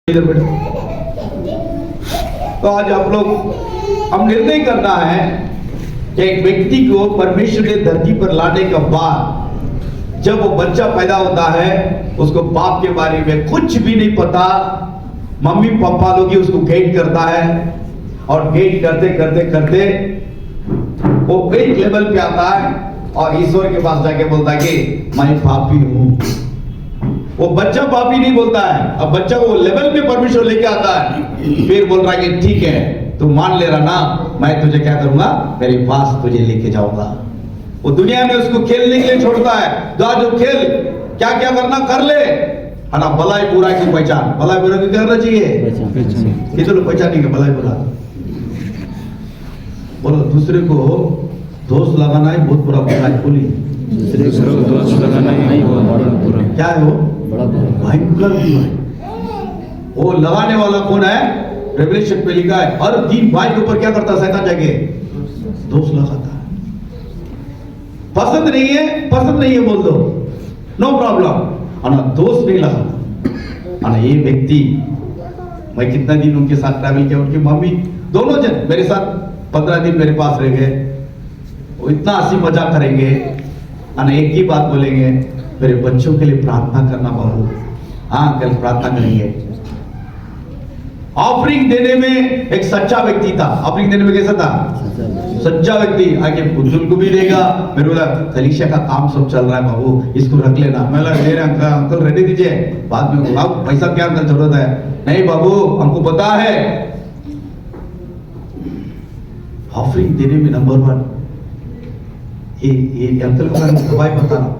इधर बैठो। तो आज आप लोग हम निर्णय करना है कि एक व्यक्ति को परमेश्वर के धरती पर लाने के बाद जब वो बच्चा पैदा होता है उसको बाप के बारे में कुछ भी नहीं पता, मम्मी पापा लोग ही उसको गाइड करता है और गाइड करते करते करते वो एक लेवल पे आता है और ईश्वर के पास जाके बोलता है कि मैं पापी हूं। वो बच्चा पापी नहीं बोलता है, अब बच्चा को लेवल पे परमेश्वर लेके आता है, फिर बोल रहा है कि ठीक है तू मान ले रहा ना, मैं तुझे क्या करूंगा, मेरे पास तुझे लेके जाऊंगा। वो दुनिया में उसको खेलने के लिए छोड़ता है, जो खेल क्या क्या करना कर ले, है ना। भलाई बुराई की पहचान, भलाई बुराई की करना चाहिए, ये तो लोग पहचानेंगे भलाई बुरा। बोलो दूसरे को दोष लगाना ही बहुत बुरा बुरा है, बोलिए दूसरे को दोष लगाना ही बड़ा बुरा क्या है, वो भयंकर बुरा है। वो लगाने वाला कौन है, रेवलेशन पे लिखा है, हर दिन भाई के ऊपर क्या करता है शैतान जाके दोष लगाता है। पसंद नहीं है बोल दो, नो प्रॉब्लम, है ना, दोष नहीं लगाता। है ना, ये व्यक्ति, मैं कितना दिन उनके साथ ट्रैवल किया, उनकी मम्मी दोनों जन मेरे साथ 15 दिन मेरे पास रह गए, वो इतना हंसी मजाक करेंगे, है ना, एक ही बात बोलेंगे, मेरे बच्चों के लिए प्रार्थना करना बाबू। हाँ कल प्रार्थना करेंगे। ऑफरिंग देने में एक सच्चा व्यक्ति था, ऑफरिंग देने में कैसा था, सच्चा व्यक्ति, आगे बुजुर्ग को भी देगा। मेरे बोला कलीसिया का काम सब चल रहा है बाबू, इसको रख लेना। मैं बोला दे रहे अंकल रेडी दीजिए, बाद में आप पैसा क्या अंकल जरूरत है, नहीं बाबू हमको पता है। ऑफरिंग देने में नंबर 1 ये अंकल को मैं दवाई बता रहा हूं।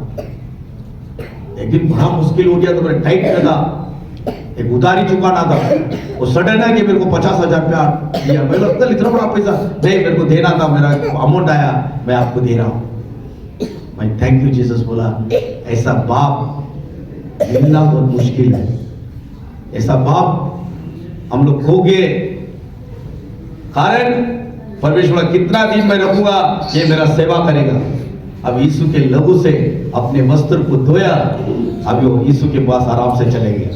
एक दिन बड़ा मुश्किल हो गया तो मेरा टाइट लगा, एक उधारी चुकाना था, वो सडन है कि मेरे को 50,000 रुपया दिया। मैं अंकल इतना बड़ा पैसा नहीं, मेरे को देना था, मेरा अमाउंट आया, मैं आपको दे रहा हूं। मैं थैंक यू जीसस बोला। ऐसा बाप मिलना बहुत मुश्किल है, ऐसा बाप हम लोग खो गए। कारण परमेश्वर कितना दिन मैं रखूंगा, ये मेरा सेवा करेगा। अब यीशु के लहू से अपने वस्त्र को धोया, अब वो यीशु के पास आराम से चलेंगे।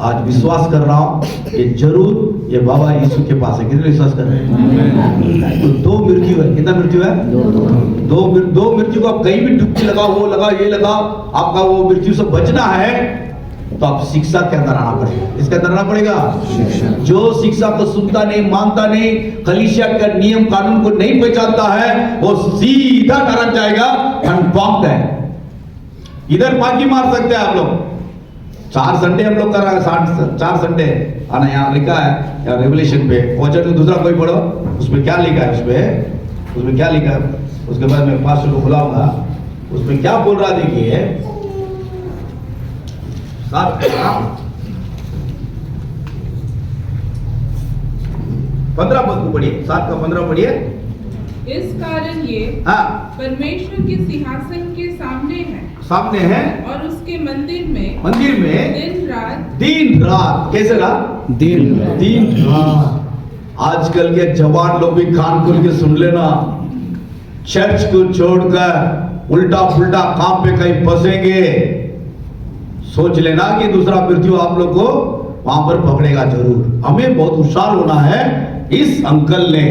आज विश्वास कर रहा हूं कि जरूर ये बाबा यीशु के पास है। कितने विश्वास कर रहे हैं? तो 2 मृत्यु है, कितना मृत्यु है, 2 मृत्यु को आप कहीं भी डुबकी लगाओ, वो लगाओ, ये लगाओ, आपका वो मृत्यु से बचना है तो आप शिक्षा के अंदर आना पड़ेगा। इसके अंदर आना पड़ेगा, जो शिक्षा को सुनता नहीं, मानता नहीं, कलीसिया का नियम कानून को नहीं पहचानता है, वो सीधा नरक जाएगा, अनफॉर्म्ड है। इधर बाकी मार सकते हैं आप लोग। 4 संडे हम लोग कर रहे हैं, 4 संडे आना, यहाँ लिखा है रेवलेशन पे, वचन में दूसरा कोई पढ़ो, उसमें क्या लिखा है, उसमें क्या लिखा है, उसके बाद मैं पास्टर को बुलाऊंगा, उसमें क्या बोल रहा है देखिए। 15 पद को पढ़िए, 7 का 15 पढ़िए। इस कारण ये परमेश्वर के सिंहासन के सामने है और उसके मंदिर में दिन रात कैसे रहा, दिन रात। आजकल के जवान लोग भी कान खोल के सुन लेना, चर्च को छोड़कर उल्टा पुल्टा काम पे कहीं फंसेंगे, सोच लेना कि दूसरा मृत्यु आप लोग को वहां पर पकड़ेगा जरूर। हमें बहुत होशियार होना है। इस अंकल ने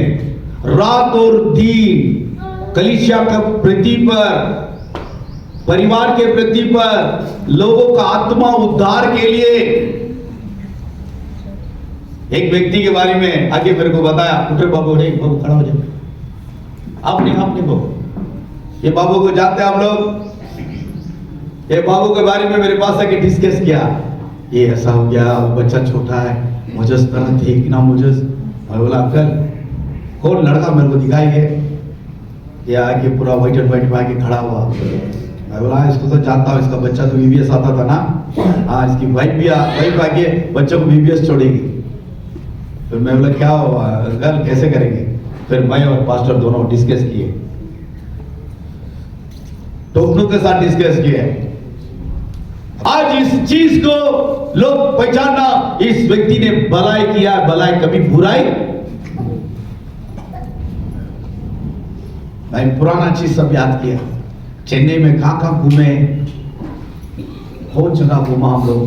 रात और दिन कलीसिया के प्रति पर, परिवार के प्रति पर, लोगों का आत्मा उद्धार के लिए, एक व्यक्ति के बारे में आगे मेरे को बताया, उठे बाबू, नहीं बाबू खड़ा हो जाए, आप नहीं बाबू, ये बाबू को जानते हैं आप लोग। ये बाबू के बारे में मेरे पास आके डिस्कस किया, ये ऐसा हो गया, बच्चा छोटा है, मुझे देखना, मुझे मैं बोला अंकल कौन लड़का मेरे को दिखाएंगे, ये आके पूरा व्हाइट एंड व्हाइट में आके खड़ा हुआ। मैं बोला इसको तो जानता हूँ, इसका बच्चा तो बीबीएस आता था ना, हाँ इसकी वाइफ आके बच्चों को बीबीएस छोड़ेगी। फिर मैं बोला क्या हुआ अंकल, कैसे करेंगे? फिर मैं और पास्टर दोनों डिस्कस किए, टोकनों के साथ डिस्कस किए। आज इस चीज को लोग पहचानना, इस व्यक्ति ने भलाई किया, भलाई कभी बुराई। मैं पुराना चीज सब याद किया, चेन्नई में कहां घूमे, बहुत जगह घूमा हम लोग।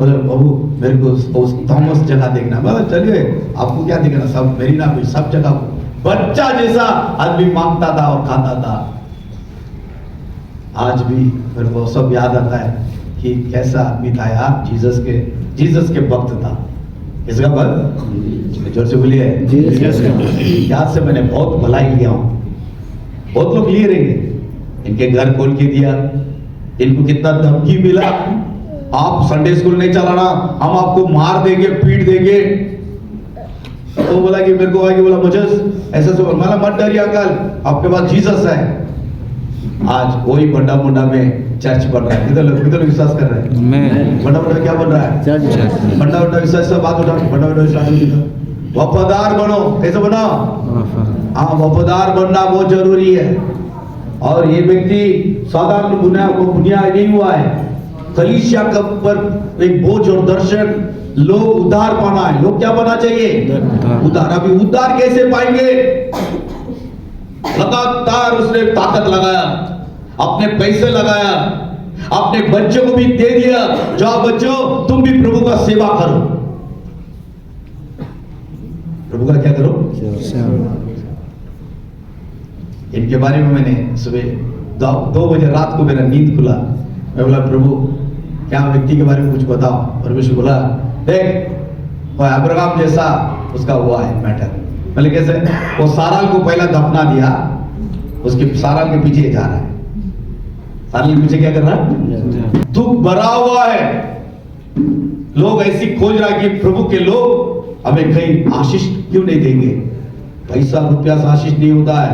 बोले बाबू मेरे को उस थॉमस जगह देखना। बोले चलिए आपको क्या देखना, सब मेरी ना कोई सब जगह बच्चा जैसा आदमी मांगता था और खाता था। आज भी मेरे को सब याद आता है कि कैसा आदमी था यार, जीसस के वक्त था। किसका वक्त? जोर से बोलिए याद से मैंने बहुत भलाई लिया हूं, बहुत लोग लिए रहेंगे। इनके घर खोल के दिया, इनको कितना धमकी मिला, आप संडे स्कूल नहीं चलाना, हम आपको मार देंगे, पीट देंगे। तो बोला कि मेरे को आके बोला मुझे ऐसा से बोला, मत डरिए अंकल, आपके पास जीसस है। आज वही बंडा मुंडा में चर्च बन रहा है। कितने लोग विश्वास कर रहे हैं? मैं बंडा मुंडा क्या बन रहा है? चर्च। बंडा मुंडा विश्वास से बात उठा, बंडा मुंडा विश्वास उठा। वफादार बनो। कैसे बनो? हाँ, वफादार बनना बहुत जरूरी है। और ये व्यक्ति साधारण बुनिया नहीं हुआ है, कलीसिया के ऊपर एक बोझ और दर्शन, लोग उद्धार पाना है। लोग क्या पाना चाहिए? उद्धार। अभी उद्धार कैसे पाएंगे? लगातार उसने ताकत लगाया, अपने पैसे लगाया, अपने बच्चों को भी दे दिया, जाओ बच्चों तुम भी प्रभु का सेवा करो। प्रभु का क्या करो? इनके बारे में मैंने सुबह 2 बजे रात को मेरा नींद खुला। मैं बोला प्रभु क्या व्यक्ति के बारे में कुछ बताओ। परमेश्वर बोला देख वो अब्राहम जैसा उसका हुआ है मैटर। बोले कैसे? वो साराल को पहला दफना दिया, उसके साराल के पीछे जा रहा है। साराल के पीछे क्या कर रहा है? दुख भरा हुआ है। लोग ऐसी खोज रहा है कि प्रभु के लोग हमें कहीं आशीष क्यों नहीं देंगे? पैसा रुपया से आशीष नहीं होता है,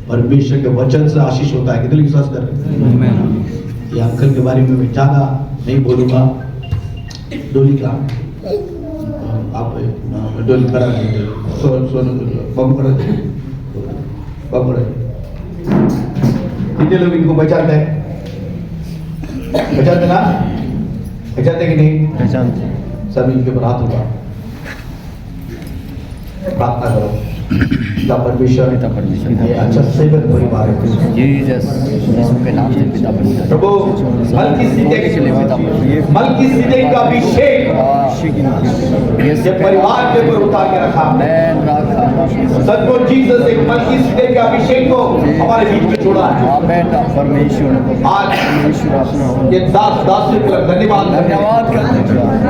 परमेश्वर के वचन से आशीष होता है। कितने विश्वास कर रहे हैं? ये अंकल के बारे में मैं ज्यादा नहीं बोलूंगा। डोली का आप डोली करा कितने लोग इनको पहचानते हैं? पहचानते ना? पहचानते कि नहीं? पहचानते। सभी इनके ऊपर हाथ होगा, प्रार्थना करो। पिता परमेश्वर ये अच्छा सेवक परिवार है। जीसस यीशु के नाम से पिता परमेश्वर प्रभु मलकीसिदक का अभिषेक ये परिवार के ऊपर उतार के रखा। सचमुच जीसस एक मलकीसिदक के अभिषेक को हमारे बीच में छोड़ा है। आमेन। परमेश्वर आज परमेश्वर अपना ये दास के धन्यवाद करते हैं।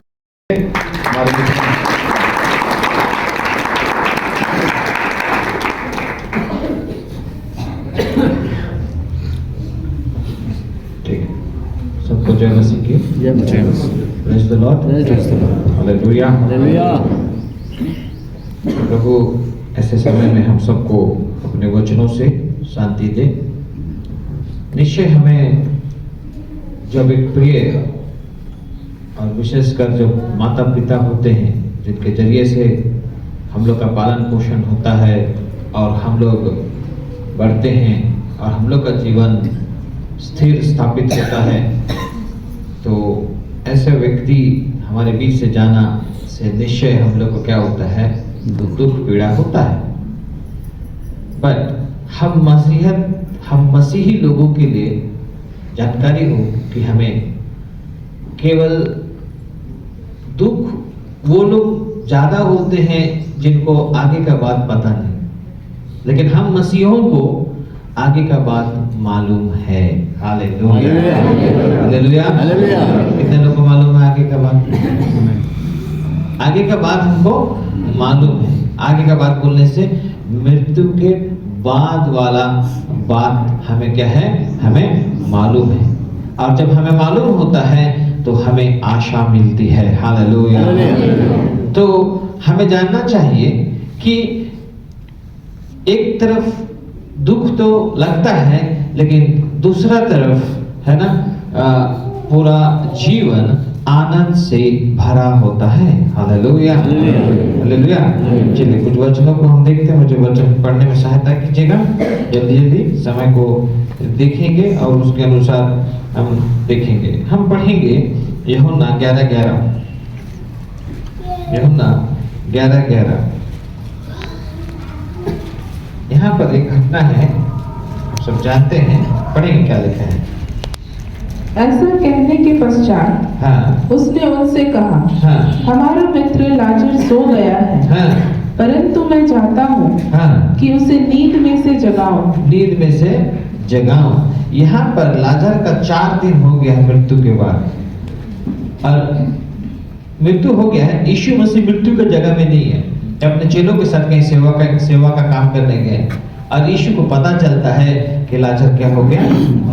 सबको जय मसीह की। Praise the Lord. हालेलुया। प्रभु ऐसे समय में हम सबको अपने वचनों से शांति दे। निश्चय हमें जब एक प्रिय और विशेषकर जो माता पिता होते हैं जिनके जरिए से हम लोग का पालन पोषण होता है और हम लोग बढ़ते हैं और हम लोग का जीवन स्थिर स्थापित होता है, तो ऐसे व्यक्ति हमारे बीच से जाना से निश्चय हम लोग को क्या होता है? दुख पीड़ा होता है। बट हम मसीही लोगों के लिए जानकारी हो कि हमें केवल दुख वो लोग ज्यादा होते हैं जिनको आगे का बात पता नहीं, लेकिन हम मसीहों को आगे का बात मालूम है। हालेलुया। हालेलुया। कितने लोगों को मालूम है आगे का बात? आगे का बात हमको मालूम है। आगे का बात बोलने से मृत्यु के बाद वाला बात हमें क्या है? हमें मालूम है। और जब हमें मालूम होता है तो हमें आशा मिलती है। हालेलुया। तो हमें जानना चाहिए कि एक तरफ दुख तो लगता है, लेकिन दूसरा तरफ है ना पूरा जीवन आनंद से भरा होता है। हालेलुया। हालेलुया। चलिए कुछ वचनों को हम देखते हैं। मुझे वचन पढ़ने में सहायता कीजिएगा। जल्दी जल्दी समय को देखेंगे और उसके अनुसार हम देखेंगे। हम पढ़ेंगे यूहन्ना 11:11। यूहन्ना 11:11। यहाँ पर एक घटना है, सब जानते हैं। पढ़ेंगे क्या लिखा है। ऐसा कहने के पश्चात हाँ उसने उनसे कहा, हाँ हमारा मित्र लाजर सो गया है, हाँ परंतु मैं चाहता हूँ हाँ कि उसे नींद में से जगाऊं। नींद में से जगाओ। यहाँ पर लाजर का 4 दिन हो गया है मृत्यु के बाद, और मृत्यु हो गया है। यीशु मसीह मृत्यु की जगह में नहीं है, अपने चेलों के साथ कहीं सेवा का काम करने गए, और यीशु को पता चलता है कि लाजर क्या हो गया,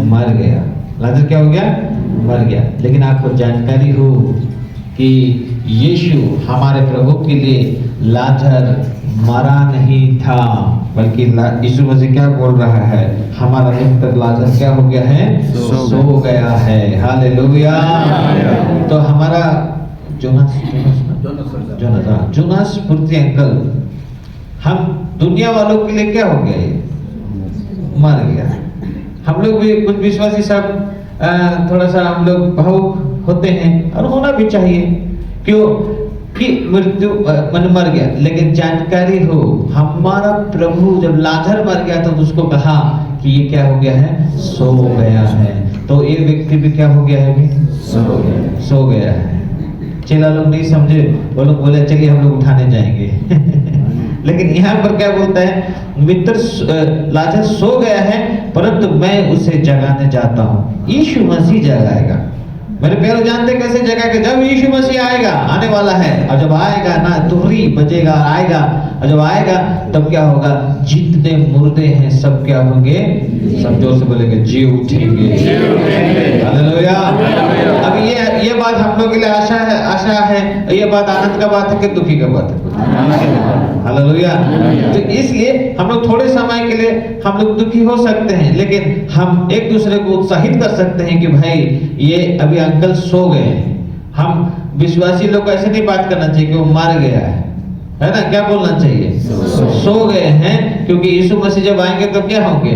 मर गया। लाजर क्या हो गया, मर गया। लेकिन आपको जानकारी हो कि यीशु हमारे प्रभु के लिए लाजर मरा नहीं था, बल्कि यीशु मसीह क्या बोल रहा है, हमारा मित्र लाजर क्या हो गया है, सो गया है। हालेलुया। तो हमारा जोनास पुर्ती अंकल, हम दुनिया वालों के लिए क्या हो गया, मर गया। हम लोग भी कुछ विश्वासी सब थोड़ा सा हम लोग भावुक होते हैं, और होना भी चाहिए। क्यों कि मृत्यु मर गया, लेकिन जानकारी हो हमारा प्रभु जब लाजर मर गया तो उसको कहा कि ये क्या हो गया है, सो गया है। तो ये व्यक्ति भी क्या हो गया है, भी सो गया है। चेला लोग नहीं समझे, वो लोग बोले चलिए हम लोग उठाने जाएंगे लेकिन यहाँ पर क्या बोलता है, मित्र लाजर सो गया है परंतु मैं उसे जगाने जाता हूँ। यीशु मसीह जगाएगा। मेरे प्यारे जानते कैसे जगाएगा, जब यीशु मसीह आएगा, आने वाला है, और जब आएगा ना तुरही बजेगा, आएगा, और जब आएगा तब क्या होगा, जितने मुर्दे हैं सब क्या होंगे, सब जोर से बोलेंगे जी उठेंगे। हालेलुया। अब ये बात हम लोग के लिए आशा है। ये बात आनंद का बात है कि दुखी का बात है। हालेलुया। तो इसलिए हम लोग थोड़े समय के लिए हम लोग दुखी हो सकते हैं, लेकिन हम एक दूसरे को उत्साहित कर सकते हैं कि भाई ये अभी अंकल सो गए हैं। हम विश्वासी लोग को ऐसे नहीं बात करना चाहिए कि वो मर गया है ना, क्या बोलना चाहिए, सो गए हैं। क्योंकि यीशु मसीह जब आएंगे तो क्या होंगे,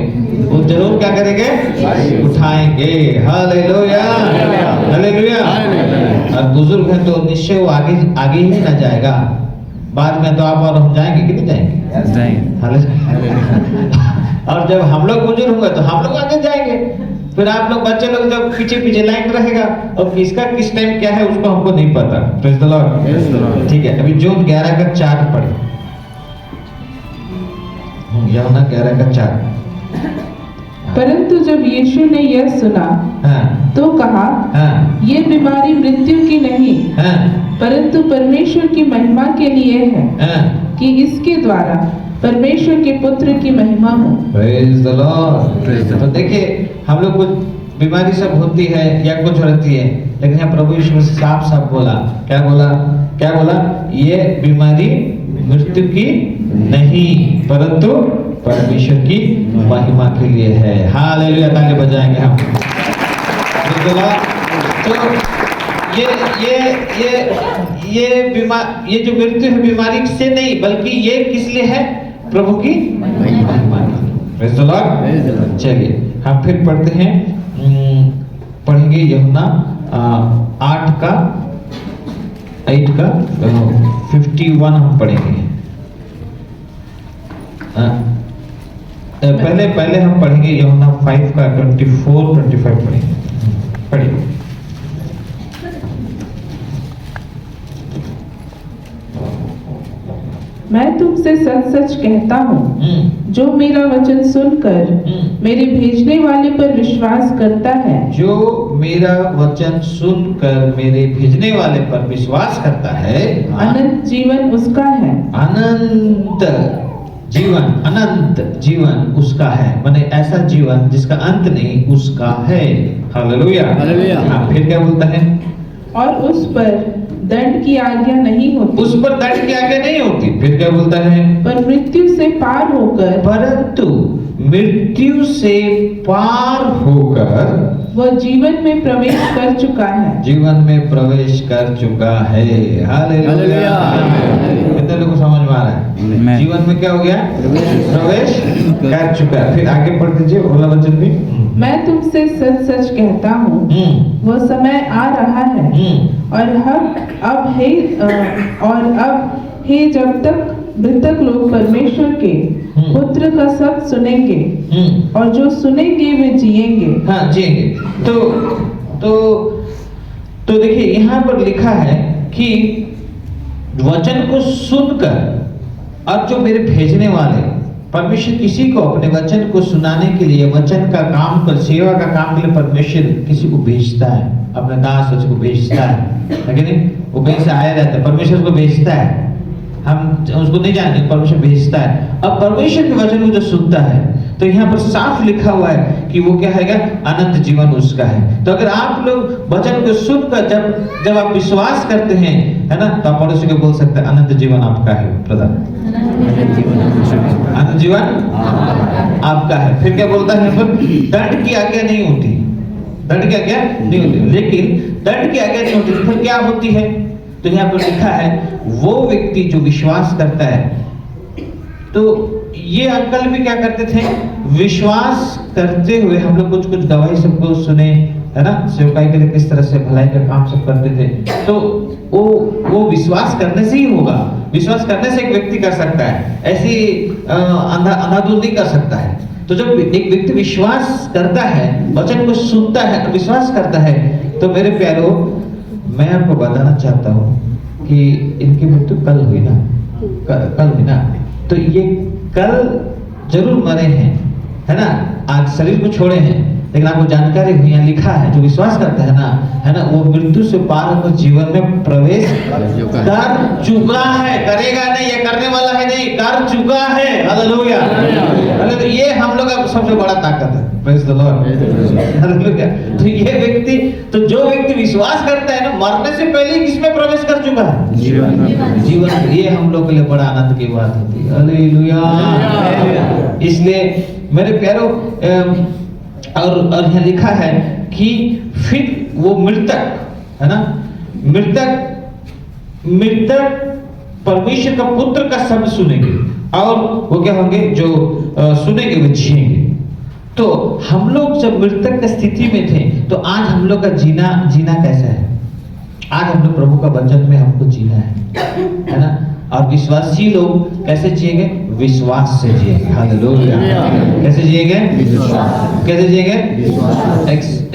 वो जरूर क्या करेंगे, उठाएंगे। Hallelujah, hallelujah. और बुजुर्ग है तो निश्चय वो आगे ही ना जाएगा, बाद में तो आप और हम जाएंगे कि नहीं जाएंगे, और जब हम लोग बुजुर्ग होंगे तो हम लोग आगे जाएंगे, फिर आप लोग बच्चे लोग जब पीछे पीछे लाइन रहेगा, और किसका किस टाइम क्या है उसको हमको नहीं पता। Praise the Lord. ठीक है, अभी जून 11 का 4 पढ़े, यूहन्ना 11 का 4। परंतु जब यीशु ने यह सुना तो कहा, ये बीमारी मृत्यु की नहीं परंतु परमेश्वर की महिमा के लिए है, कि इसके द्वारा परमेश्वर के पुत्र की महिमा हो। Praise the Lord. तो देखिए हम लोग कुछ बीमारी सब होती है या कुछ रहती है, लेकिन यहाँ प्रभु यीशु मसीह साफ साफ बोला, क्या बोला, ये बीमारी मृत्यु की नहीं परंतु परमेश्वर की महिमा के लिए है। हालेलुया, ताली बजाएंगे हम। तो ये जो मृत्यु है बीमारी से नहीं, बल्कि ये किस लिए है, प्रभु की महिमा। Praise the Lord. चलिए हम फिर पढ़ते हैं, पढ़ेंगे यूहन्ना 8 का 51 हम पढ़ेंगे। पहले हम पढ़ेंगे यूहन्ना 5 का 24-25 पढ़ेंगे। मैं तुमसे सच सच कहता हूँ, जो मेरा वचन सुनकर मेरे भेजने वाले पर विश्वास करता है, जो मेरा वचन सुनकर मेरे भेजने वाले पर विश्वास करता है, अनंत जीवन उसका है। अनंत जीवन उसका है, माने ऐसा जीवन जिसका अंत नहीं, उसका है। हालेलुया। हाँ, फिर क्या बोलता है, और उस पर दंड की आज्ञा नहीं होती। उस पर दंड की आज्ञा नहीं होती। फिर क्या बोलता है, पर मृत्यु से पार होकर, परंतु मृत्यु से पार होकर वह जीवन में प्रवेश कर चुका है। जीवन में प्रवेश कर चुका है। हालेलुया। कितने लोगों को समझ में आ रहा है, जीवन में क्या हो गया, प्रवेश कर चुका है। फिर आगे पढ़ दीजिए अगला वचन भी। मैं तुमसे सच सच कहता हूँ, वह समय आ रहा है और अब है जब तक मृतक लोग परमेश्वर के पुत्र का शब्द सुनेंगे, और जो सुनेंगे वे जिएंगे। हाँ, जिएंगे। तो तो देखिए यहाँ पर लिखा है कि वचन को सुनकर और जो मेरे भेजने वाले परमेश्वर किसी को अपने वचन को सुनाने के लिए वचन का काम कर सेवा का काम के लिए परमेश्वर किसी को भेजता है, अपने दास उसको भेजता है, लेकिन वो कहीं से आया रहता है, परमेश्वर उसको भेजता है, हम उसको नहीं जानते, परमेश्वर भेजता है। अब परमेश्वर के वचन को जो सुनता है तो यहाँ पर साफ लिखा हुआ है कि वो क्या है, अनंत जीवन उसका है। तो अगर आप लोग वचन को सुनकर जब आप विश्वास करते हैं, है ना, तो आप पड़ोसी को बोल सकते हैं अनंत जीवन आपका है प्रधान, अनंत जीवन आपका है। फिर क्या बोलता है यहाँ पर, दंड की आज्ञा नहीं होती, दंड की आज्ञा नहीं होती, लेकिन दंड की आज्ञा नहीं होती फिर क्या होती है, तो यहाँ पर लिखा है वो व्यक्ति जो विश्वास करता है। तो ये अंकल भी क्या करते थे, विश्वास करते हुए हम लोग कुछ गवाही सबको सुने, है ना, सेवकाई के लिए किस तरह से भलाई का काम सब करते थे। तो वो विश्वास करने से ही होगा, विश्वास करने से एक व्यक्ति कर सकता है, ऐसी अंधाधुंध नहीं कर सकता है। तो जब एक व्यक्ति विश्वास करता है, वचन को सुनता है, विश्वास करता है, तो मेरे प्यारो मैं आपको बताना चाहता हूँ कि इनकी मृत्यु कल हुई ना, कल हुई ना, तो ये कल जरूर मरे हैं, है ना, आज शरीर को छोड़े हैं, लेकिन आपको जानकारी हुई, यहाँ लिखा है जो विश्वास करता है ना, वो मृत्यु से पार होकर जीवन में प्रवेश कर चुका है, करेगा नहीं, ये करने वाला है नहीं, कर चुका है। हालेलुया, हालेलुया, ये हम लोग का सबसे बड़ा ताकत है। Praise the Lord, hallelujah. तो ये व्यक्ति, तो जो व्यक्ति विश्वास करता है ना, मरने से पहले ही किसमें प्रवेश कर चुका है, जीवन। ये हम लोग के लिए बड़ा आनंद की बात होती है। हालेलुया। इसलिए मेरे प्यारो और यहाँ लिखा है कि फिर वो मृतक, है ना, मृतक परमेश्वर का पुत्र का शब्द सुनेंगे और वो क्या होंगे, जो सुनेंगे वो जिएंगे। तो हम लोग जब मृतक की स्थिति में थे, तो आज हम लोग का जीना कैसा है, आज हम लोग प्रभु का वचन में हमको जीना है ना। और विश्वासी लोग कैसे जिएंगे, विश्वास से जिएंगे। हालेलुया। कैसे जिएंगे, कैसे जिएंगे।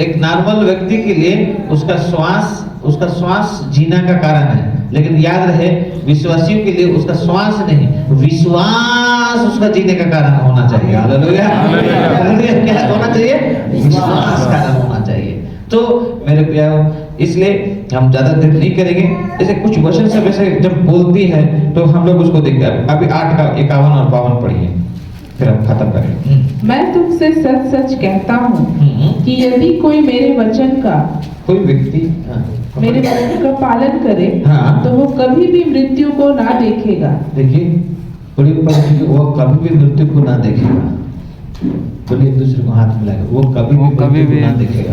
एक नॉर्मल व्यक्ति के लिए उसका श्वास जीना का कारण है, लेकिन याद रहे विश्वासियों के लिए उसका श्वास नहीं, विश्वास उसका जीने का कारण होना चाहिए। हालेलुया। क्या होना चाहिए, विश्वास का कारण होना चाहिए। तो मेरे प्यारो, इसलिए हम ज्यादा देर नहीं करेंगे, जैसे कुछ वचन सब ऐसे जब बोलती है तो हम लोग उसको देखते हैं। अभी 8 का 51 और 52 पढ़िए, फिर हम खत्म करेंगे। मैं तुमसे सच सच कहता हूँ कि यदि कोई मेरे वचन का, कोई व्यक्ति मेरे वचन का पालन करे, तो वो कभी भी मृत्यु को ना देखेगा। देखिए, वो कभी भी मृत्यु को ना देखेगा। बोलिए, एक दूसरे को हाथ मिलाएगा, वो कभी भी ना देखेगा।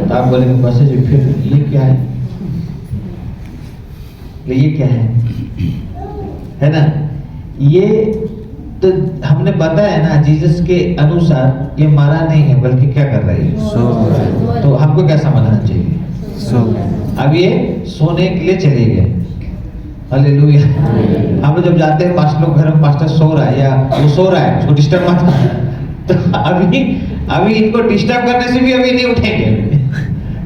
तो आप बोलेंगे बस जी, फिर ये क्या है, ये क्या है ना। ये तो हमने बताया ना, जीसस के अनुसार ये मारा नहीं है, बल्कि क्या कर रही है। तो हमको क्या समझना चाहिए, अब ये सोने के लिए चले गए। हालेलुया। हम लोग जब जाते हैं, पांच लोग घर में, पास्टर सो रहा है या वो सो रहा है, उसको डिस्टर्ब मत करो। तो अभी इनको डिस्टर्ब करने से भी अभी नहीं उठेंगे।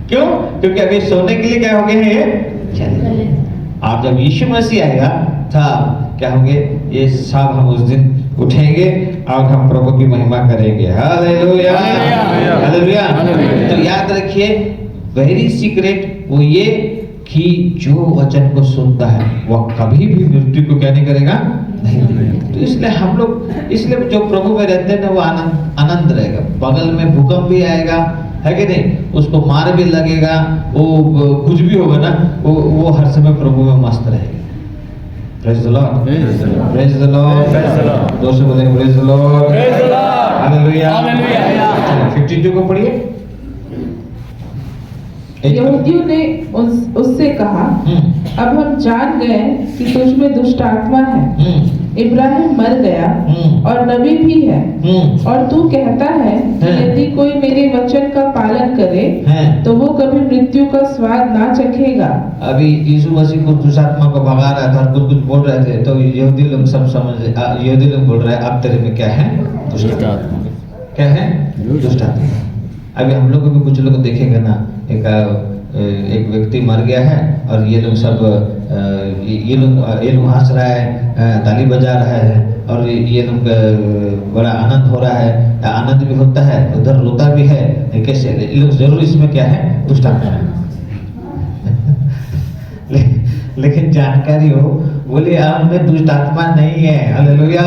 क्यों? क्योंकि अभी सोने के लिए क्या हो गए हैं, ये चले। आप जब यीशु मसीह आएगा था, क्या होंगे, ये सब हम उस दिन उठेंगे और हम प्रभु की महिमा करेंगे। Hallelujah, hallelujah. तो याद रखिए, वेरी सीक्रेट वो ये कि जो वचन को सुनता है वह कभी भी मृत्यु को क्या नहीं करेगा, नहीं। तो इसलिए हम लोग, इसलिए जो प्रभु में रहते हैं ना, वो आनंद रहेगा। बगल में भूकंप भी आएगा, है कि नहीं, उसको मार भी लगेगा, वो कुछ भी होगा ना, वो हर समय प्रभु में मस्त रहेगा। Praise the Lord, praise the Lord. दोस्तों बोले praise the Lord, hallelujah, hallelujah. 52 को पढ़िए। यहूदियों ने उससे कहा, अब हम जान गए कि तुझ में दुष्ट आत्मा है। इब्राहिम मर गया और नबी भी है, और तू कहता है कि यदि कोई मेरे वचन का पालन करे तो वो कभी मृत्यु का स्वाद ना चखेगा। अभी यीशु मसीह को दुष्ट आत्मा को भगा रहा था, कुछ बोल रहे थे, तो यहूदी लोग सब समझ, यहूदी लोग बोल रहे हैं, अब तेरे में क्या है, दुष्ट आत्मा। क्या है, दुष्ट आत्मा। अभी हम लोग को भी कुछ लोग देखेंगे ना, एक व्यक्ति मर गया है और ये लोग सब ये लोग हंस रहा है, ताली बजा रहा है और ये लोग बड़ा आनंद हो रहा है, आनंद भी होता है, उधर रोता भी है। कैसे ये लोग जरूर इसमें क्या है, दुष्ट आत्मा है। लेकिन जानकारी हो, बोले हमें दुष्ट आत्मा नहीं है। हालेलुया।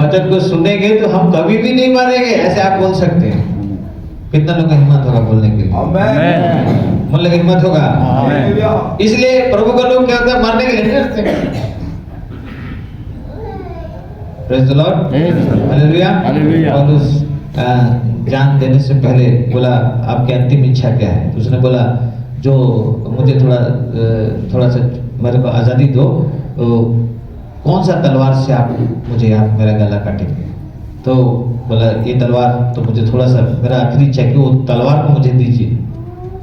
वचन को सुनेंगे तो हम कभी भी नहीं मरेंगे, ऐसे आप बोल सकते हैं। कितना लोग का हिम्मत होगा बोलने के लिए? बोलने की हिम्मत होगा। इसलिए प्रभु का लोग क्या होता है, मरने के लिए नहीं डरते। Praise the Lord. हालेलुया। पौलुस जान देने से पहले बोला आपकी अंतिम इच्छा क्या है? तो उसने बोला जो मुझे थोड़ा सा मेरे को आज़ादी दो, तो कौन सा तलवार से आप मेरा गला काटेंगे? तो बोला ये तलवार तो मुझे थोड़ा सा, मेरा आखिरी इच्छा कि वो तलवार को मुझे दीजिए।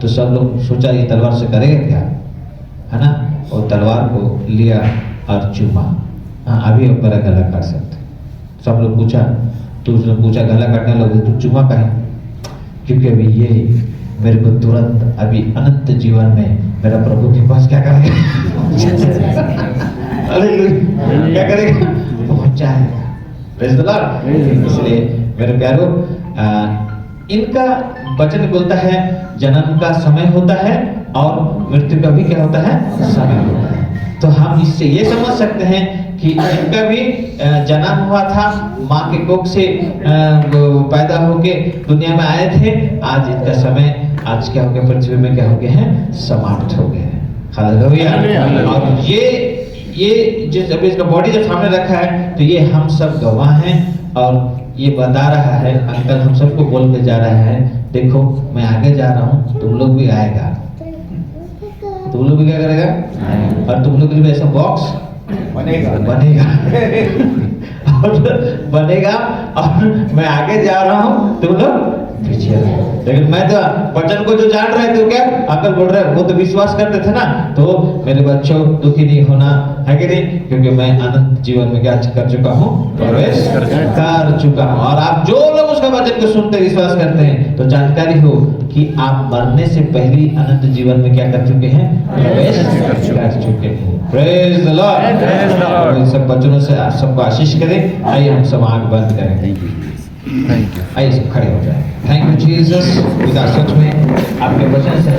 तो सब लोग सोचा ये तलवार से करेगा क्या, है ना? और तलवार को लिया और चूमा, हाँ अभी अब मेरा गला काट सकते। सब लोग पूछा, तो उसने पूछा गला काटने लगे तो चूमा का है, क्योंकि अभी ये मेरे को तुरंत अभी अनंत जीवन में मेरा प्रभु के पास क्या करेगा, क्या करेगा, पहुंचा है। Praise the Lord. इसलिए मेरे प्यारो, इनका वचन बोलता है जन्म का समय होता है और मृत्यु का भी क्या होता है, समय होता है। तो हम इससे ये समझ सकते हैं कि इनका भी जन्म हुआ था, माँ के कोख से पैदा होके दुनिया में आए थे। आज इनका समय आज क्या हो गया, पृथ्वी में क्या हो गए हैं, समाप्त हो गए हैं। हालेलुया। और ये जब इसका बॉडी जब सामने रखा है तो ये हम सब गवाह हैं और ये बता रहा है, अंकल हम सबको बोल के जा रहा है, देखो मैं आगे जा रहा हूँ, तुम लोग भी आएगा, तुम लोग भी क्या करेगा, और तुम लोग के लिए ऐसा बॉक्स बनेगा और मैं आगे जा रहा हूँ, तुम लोग पीछे। लेकिन मैं तो वचन को जो जान रहे थे, क्या अंकल बोल रहे, वो तो विश्वास करते थे ना, तो मेरे बच्चों दुखी नहीं होना है कि नहीं, क्योंकि मैं अनंत जीवन में क्या कर चुका हूँ, प्रवेश कर चुका हूँ। और आप जो लोग उसका वचन को सुनते विश्वास करते हैं, तो जानकारी हो कि आप मरने से पहले अनंत जीवन में क्या कर चुके हैं, प्रवेश कर चुके हैं। Praise the Lord. इन सब वचनों से आप सबको आशीष करें। आइए हम सब आंख बंद करें। आइए सब खड़े हो जाए। Thank you Jesus. सच में आपके वचन से